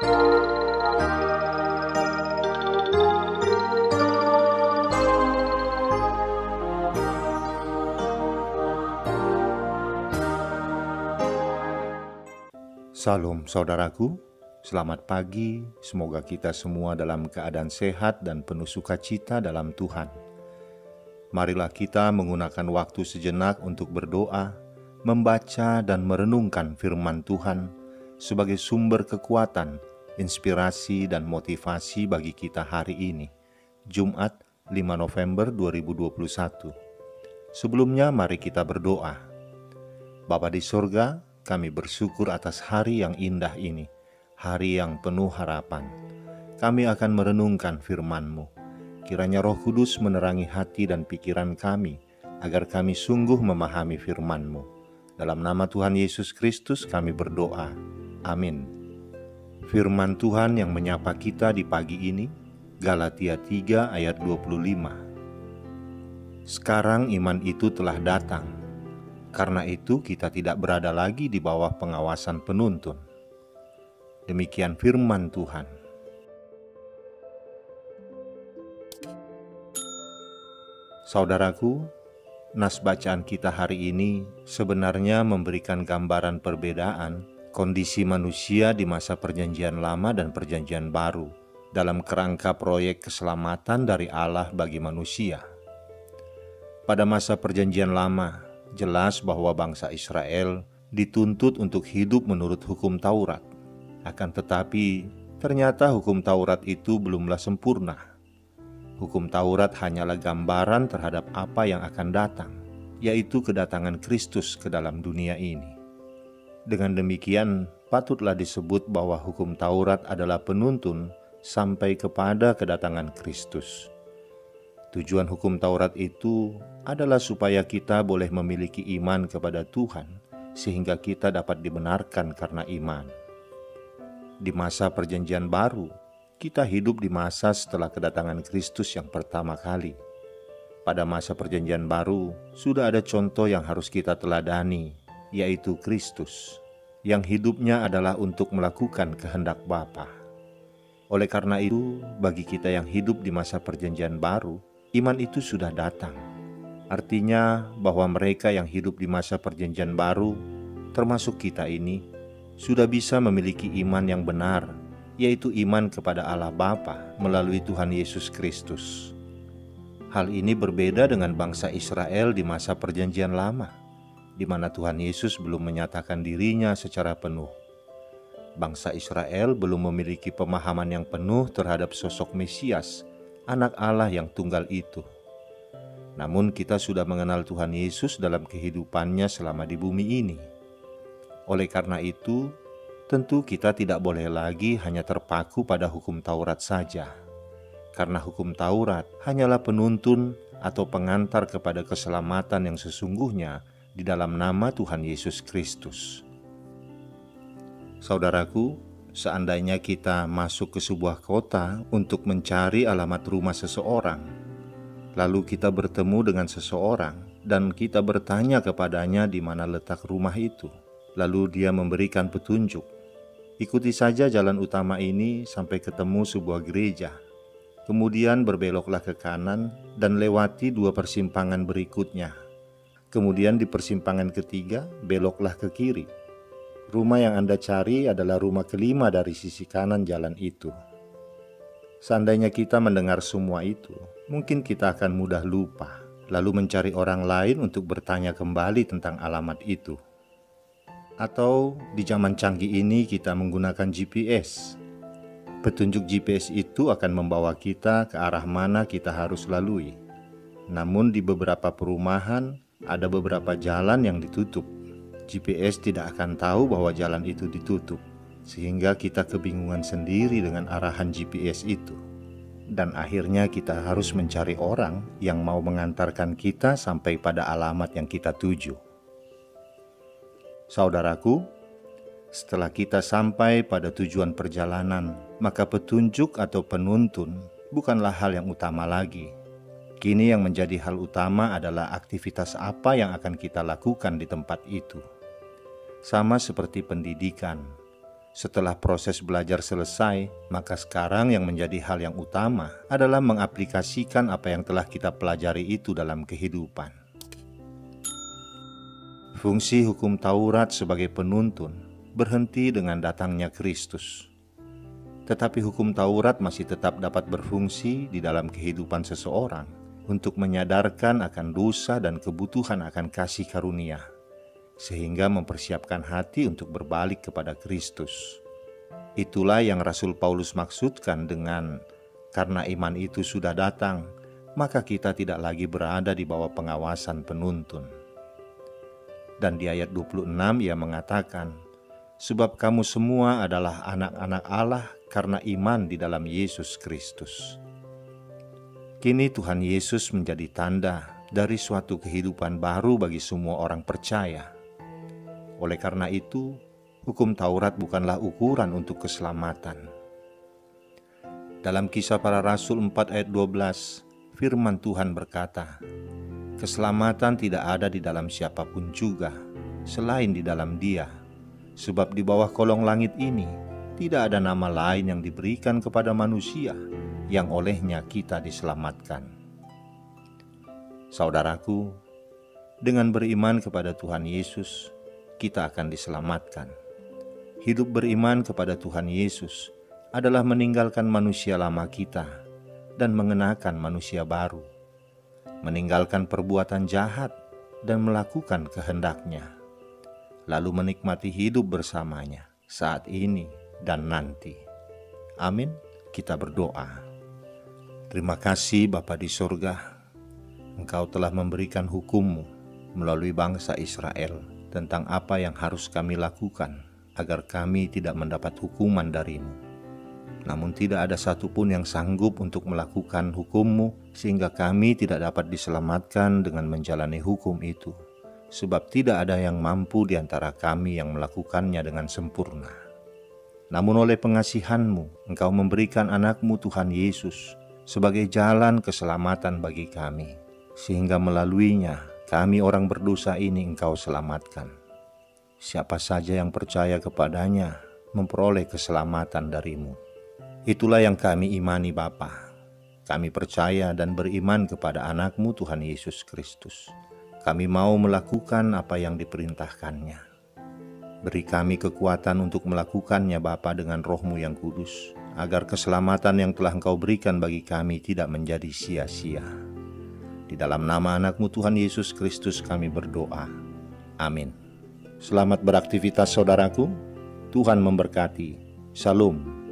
Salam saudaraku, selamat pagi, semoga kita semua dalam keadaan sehat dan penuh sukacita dalam Tuhan. Marilah kita menggunakan waktu sejenak untuk berdoa, membaca dan merenungkan firman Tuhan sebagai sumber kekuatan, inspirasi dan motivasi bagi kita hari ini, Jumat 5 November 2021. Sebelumnya mari kita berdoa. Bapa di surga, kami bersyukur atas hari yang indah ini, hari yang penuh harapan. Kami akan merenungkan firman-Mu. Kiranya Roh Kudus menerangi hati dan pikiran kami, agar kami sungguh memahami firman-Mu. Dalam nama Tuhan Yesus Kristus kami berdoa. Amin. Firman Tuhan yang menyapa kita di pagi ini, Galatia 3 ayat 25. Sekarang iman itu telah datang. Karena itu kita tidak berada lagi di bawah pengawasan penuntun. Demikian firman Tuhan. Saudaraku, nas bacaan kita hari ini sebenarnya memberikan gambaran perbedaan kondisi manusia di masa Perjanjian Lama dan Perjanjian Baru dalam kerangka proyek keselamatan dari Allah bagi manusia. Pada masa Perjanjian Lama, jelas bahwa bangsa Israel dituntut untuk hidup menurut hukum Taurat. Akan tetapi, ternyata hukum Taurat itu belumlah sempurna. Hukum Taurat hanyalah gambaran terhadap apa yang akan datang, yaitu kedatangan Kristus ke dalam dunia ini. Dengan demikian, patutlah disebut bahwa hukum Taurat adalah penuntun sampai kepada kedatangan Kristus. Tujuan hukum Taurat itu adalah supaya kita boleh memiliki iman kepada Tuhan, sehingga kita dapat dibenarkan karena iman. Di masa Perjanjian Baru, kita hidup di masa setelah kedatangan Kristus yang pertama kali. Pada masa Perjanjian Baru, sudah ada contoh yang harus kita teladani, yaitu Kristus, yang hidupnya adalah untuk melakukan kehendak Bapa. Oleh karena itu, bagi kita yang hidup di masa Perjanjian Baru, iman itu sudah datang. Artinya bahwa mereka yang hidup di masa Perjanjian Baru, termasuk kita ini, sudah bisa memiliki iman yang benar, yaitu iman kepada Allah Bapa melalui Tuhan Yesus Kristus. Hal ini berbeda dengan bangsa Israel di masa Perjanjian Lama, di mana Tuhan Yesus belum menyatakan dirinya secara penuh. Bangsa Israel belum memiliki pemahaman yang penuh terhadap sosok Mesias, Anak Allah yang tunggal itu. Namun kita sudah mengenal Tuhan Yesus dalam kehidupannya selama di bumi ini. Oleh karena itu, tentu kita tidak boleh lagi hanya terpaku pada hukum Taurat saja. Karena hukum Taurat hanyalah penuntun atau pengantar kepada keselamatan yang sesungguhnya di dalam nama Tuhan Yesus Kristus. Saudaraku, seandainya kita masuk ke sebuah kota untuk mencari alamat rumah seseorang, lalu kita bertemu dengan seseorang dan kita bertanya kepadanya di mana letak rumah itu, lalu dia memberikan petunjuk. Ikuti saja jalan utama ini sampai ketemu sebuah gereja. Kemudian berbeloklah ke kanan dan lewati 2 persimpangan berikutnya. Kemudian di persimpangan ketiga, beloklah ke kiri. Rumah yang Anda cari adalah rumah kelima dari sisi kanan jalan itu. Seandainya kita mendengar semua itu, mungkin kita akan mudah lupa, lalu mencari orang lain untuk bertanya kembali tentang alamat itu. Atau di zaman canggih ini kita menggunakan GPS. Petunjuk GPS itu akan membawa kita ke arah mana kita harus lalui. Namun di beberapa perumahan ada beberapa jalan yang ditutup. GPS tidak akan tahu bahwa jalan itu ditutup, sehingga kita kebingungan sendiri dengan arahan GPS itu. Dan akhirnya kita harus mencari orang yang mau mengantarkan kita sampai pada alamat yang kita tuju. Saudaraku, setelah kita sampai pada tujuan perjalanan, maka petunjuk atau penuntun bukanlah hal yang utama lagi. Kini yang menjadi hal utama adalah aktivitas apa yang akan kita lakukan di tempat itu. Sama seperti pendidikan, Setelah proses belajar selesai, maka sekarang yang menjadi hal yang utama adalah mengaplikasikan apa yang telah kita pelajari itu dalam kehidupan. Fungsi hukum Taurat sebagai penuntun berhenti dengan datangnya Kristus. Tetapi hukum Taurat masih tetap dapat berfungsi di dalam kehidupan seseorang untuk menyadarkan akan dosa dan kebutuhan akan kasih karunia, sehingga mempersiapkan hati untuk berbalik kepada Kristus. Itulah yang Rasul Paulus maksudkan dengan karena iman itu sudah datang, maka kita tidak lagi berada di bawah pengawasan penuntun. Dan di ayat 26 ia mengatakan, sebab kamu semua adalah anak-anak Allah karena iman di dalam Yesus Kristus. Kini Tuhan Yesus menjadi tanda dari suatu kehidupan baru bagi semua orang percaya. Oleh karena itu, hukum Taurat bukanlah ukuran untuk keselamatan. Dalam Kisah Para Rasul 4 ayat 12, firman Tuhan berkata, keselamatan tidak ada di dalam siapapun juga, selain di dalam Dia. Sebab di bawah kolong langit ini, tidak ada nama lain yang diberikan kepada manusia, yang olehnya kita diselamatkan. Saudaraku, dengan beriman kepada Tuhan Yesus, kita akan diselamatkan. Hidup beriman kepada Tuhan Yesus adalah meninggalkan manusia lama kita dan mengenakan manusia baru, meninggalkan perbuatan jahat dan melakukan kehendak-Nya, lalu menikmati hidup bersamanya saat ini dan nanti. Amin. Kita berdoa. Terima kasih Bapa di sorga, Engkau telah memberikan hukum-Mu melalui bangsa Israel tentang apa yang harus kami lakukan agar kami tidak mendapat hukuman dari-Mu. Namun tidak ada satupun yang sanggup untuk melakukan hukum-Mu sehingga kami tidak dapat diselamatkan dengan menjalani hukum itu. Sebab tidak ada yang mampu di antara kami yang melakukannya dengan sempurna. Namun oleh pengasihan-Mu, Engkau memberikan anak-Mu Tuhan Yesus sebagai jalan keselamatan bagi kami, sehingga melaluinya kami orang berdosa ini Engkau selamatkan. Siapa saja yang percaya kepadanya memperoleh keselamatan dari-Mu. Itulah yang kami imani Bapa. Kami percaya dan beriman kepada anak-Mu Tuhan Yesus Kristus. Kami mau melakukan apa yang diperintahkannya. Beri kami kekuatan untuk melakukannya Bapa dengan Roh-Mu yang kudus, agar keselamatan yang telah Engkau berikan bagi kami tidak menjadi sia-sia. Di dalam nama anak-Mu Tuhan Yesus Kristus kami berdoa. Amin. Selamat beraktivitas saudaraku. Tuhan memberkati. Shalom.